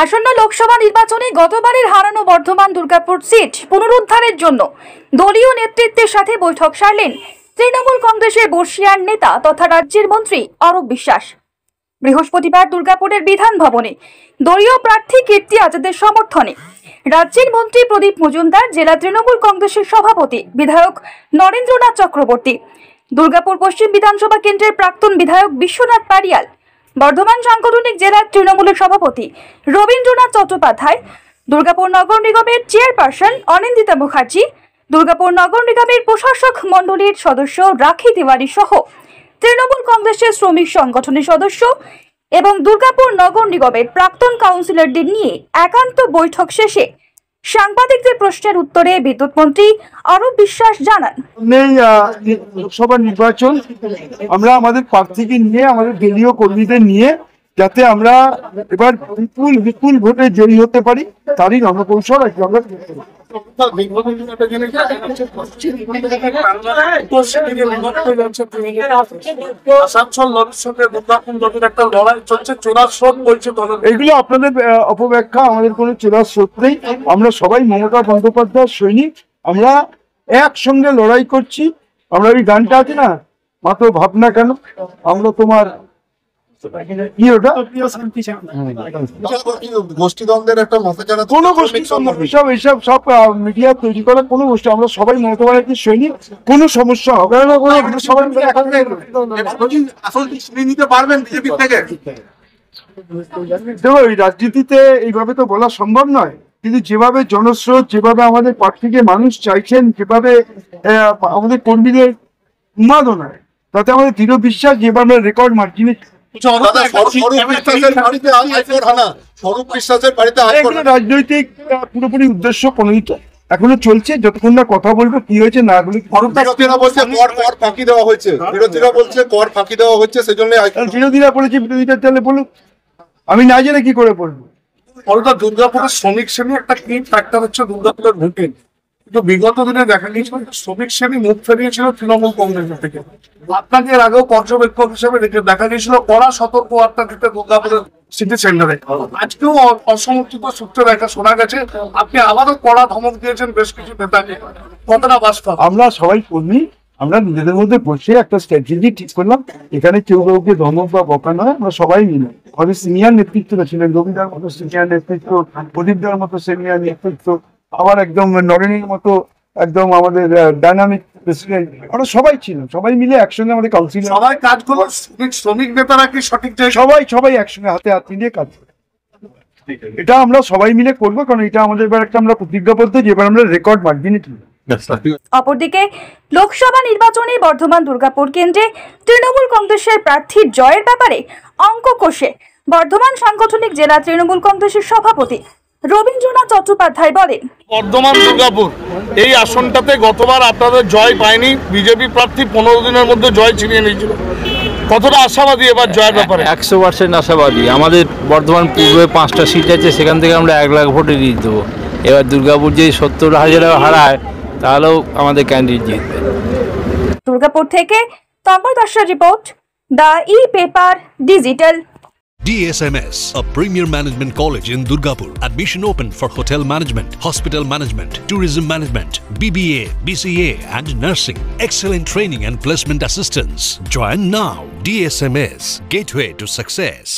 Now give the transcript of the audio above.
আসন্ন লোকসভা নির্বাচনে গতবারের হারানো বর্ধমান দুর্গাপুর সিট পুনরুদ্ধারের জন্য দলীয় নেতৃত্বের সাথে বৈঠক সারলেন তৃণমূল কংগ্রেসের বর্ষিয়ান নেতা তথা রাজ্যের মন্ত্রী অরূপ বিশ্বাস। বৃহস্পতিবার দুর্গাপুরের বিধান ভবনে দলীয় প্রার্থী কীর্তি আজাদের সমর্থনে রাজ্যের মন্ত্রী প্রদীপ মজুমদার, জেলা তৃণমূল কংগ্রেসের সভাপতি বিধায়ক নরেন্দ্রনাথ চক্রবর্তী, দুর্গাপুর পশ্চিম বিধানসভা কেন্দ্রের প্রাক্তন বিধায়ক বিশ্বনাথ পারিয়াল, বর্ধমান সাংগঠনিক জেলার তৃণমূলের সভাপতি রবীন্দ্রনাথ চট্টোপাধ্যায়, দুর্গাপুর নগর নিগমের চেয়ারপারসন অনিন্দিতা মুখার্জি, দুর্গাপুর নগর নিগমের প্রশাসক মণ্ডলীর সদস্য রাখি তিওয়ারি সহ তৃণমূল কংগ্রেসের শ্রমিক সংগঠনের সদস্য এবং দুর্গাপুর নগর নিগমের প্রাক্তন কাউন্সিলরদের নিয়ে একান্ত বৈঠক শেষে সাংবাদিকদের প্রশ্নের উত্তরে বিদ্যুৎ মন্ত্রী অরূপ বিশ্বাস জানান, লোকসভা নির্বাচন আমরা আমাদের প্রার্থীকে নিয়ে, আমাদের দলীয় কর্মীদের নিয়ে, যাতে আমরা এবার বিপুল ভোটে জয়ী হতে পারি তারই রণকৌশল আমরা এগুলো আপনাদের অপব্যাখ্যা। আমাদের কোনো চোরার স্রোত নেই। আমরা সবাই মমতা বন্দ্যোপাধ্যায়ের সৈনিক। আমরা একসঙ্গে লড়াই করছি। আমরা ওই গানটা আছে না, মাত্র ভাবনা কেন, আমরা তোমার গোষ্ঠীদ্বন্দ্বের একটা কোনো গোষ্ঠী এইসব সব মিডিয়া তৈরি করার কোনো গোষ্ঠী, আমরা সবাই মমতা ব্যানার্জির সৈনিক। কোনো সমস্যা হবে না, সবাই নিতে পারবেন বিজেপি থেকে। দেখো, এই রাজনীতিতে এইভাবে তো বলা সম্ভব নয়, কিন্তু যেভাবে জনস্রোত, যেভাবে আমাদের প্রার্থীকে মানুষ চাইছেন, যেভাবে আমাদের কর্মীদের উন্মাদনা, তাতে আমাদের দৃঢ় বিশ্বাস যেভাবে রেকর্ড মার্জিনে রাজনৈতিক পুরোপুরি উদ্দেশ্য প্রণোদিত এখনো চলছে। যতক্ষণ না কথা বলবো কি হয়েছে না বলি, বিরোধীরা বলছে কর ফাঁকি দেওয়া হয়েছে, বিরোধীরা বলছে কর ফাঁকি দেওয়া হচ্ছে, সেজন্য বিরোধীরা বলেছে, বিরোধীরা তাহলে বলুক, আমি না জেনে কি করে বলবো। দুর্গাপুরের শ্রমিক শ্রেণী একটা কি ফ্যাক্টর হচ্ছে দুর্গাপুরের ভোটে, কিন্তু বিগত দিনে দেখা গিয়েছিল শ্রমিক শ্রেণী মুখ ফেরিয়েছিল তৃণমূল কংগ্রেসের থেকে। আপনাকে এর আগেও পর্যবেক্ষক হিসেবে দেখা গিয়েছিল কড়া সতর্ক বার্তা দিতে দুর্গাপুরের সিটি সেন্টারে। আজকেও অসমর্থিত সূত্রে দেখা শোনা গেছে আপনি আবারও কড়া ধমক দিয়েছেন বেশ কিছু নেতাকে, কতটা বাস্তব? আমরা সবাই কর্মী, আমরা নিজেদের মধ্যে বসে একটা স্ট্র্যাটেজি ঠিক করলাম। এখানে কেউ কাউকে ধমক বা বকা নয়, আমরা সবাই মিলে আমাদের সিনিয়র নেতৃত্বরা ছিলেন, রবীন্দ্রার মতো সিনিয়র নেতৃত্ব, প্রদীপদার মতো সিনিয়র নেতৃত্ব, আবার একদম নরেনের মতো একদম আমাদের ডাইনামিক প্রেসিডেন্ট, আমরা সবাই ছিলাম, সবাই মিলে একসঙ্গে আমাদের কাউন্সিলর সবাই কাজ করবো। শ্রমিক নেতারা কি সঠিক সবাই একসঙ্গে হাতে হাত মিলিয়ে কাজ করবো। এটা আমরা সবাই মিলে করবো, কারণ এটা আমাদের এবার একটা আমরা প্রতিজ্ঞাবদ্ধ যে এবার আমরা রেকর্ড মার্জিনে তুলব। অপরদিকে লোকসভা নির্বাচনে বর্ধমান দুর্গাপুর কেন্দ্রে তৃণমূল কংগ্রেসের প্রার্থীর জয়ের ব্যাপারে অঙ্ক কষে বর্ধমান সাংগঠনিক জেলা তৃণমূল কংগ্রেসের সভাপতি রবীন্দ্রনাথ চট্টোপাধ্যায় বলেন, বর্ধমান দুর্গাপুর এই আসনটাতে গতবার আপনাদের জয় পায়নি, বিজেপি প্রার্থী 15 দিনের মধ্যে জয় ছিনিয়ে নিয়েছিল। কতটা আশাবাদী এবার জয়ের ব্যাপারে? 100% আশাবাদী। আমাদের বর্ধমান পূর্বে 5টা সিট আছে, সেখান থেকে আমরা 1 লাখ ভোটে জিতে দেবো। এবার দুর্গাপুর যে 70,000 হারায়, তাহলেও আমাদের ক্যান্ডিডেট জিতবে। দুর্গাপুর থেকে তন্ময় দাসের report, the e-paper digital. DSMS, a premier management college in Durgapur. Admission open for hotel management, hospital management, tourism management, BBA, BCA and nursing. Excellent training and placement assistance. Join now. DSMS, gateway to success.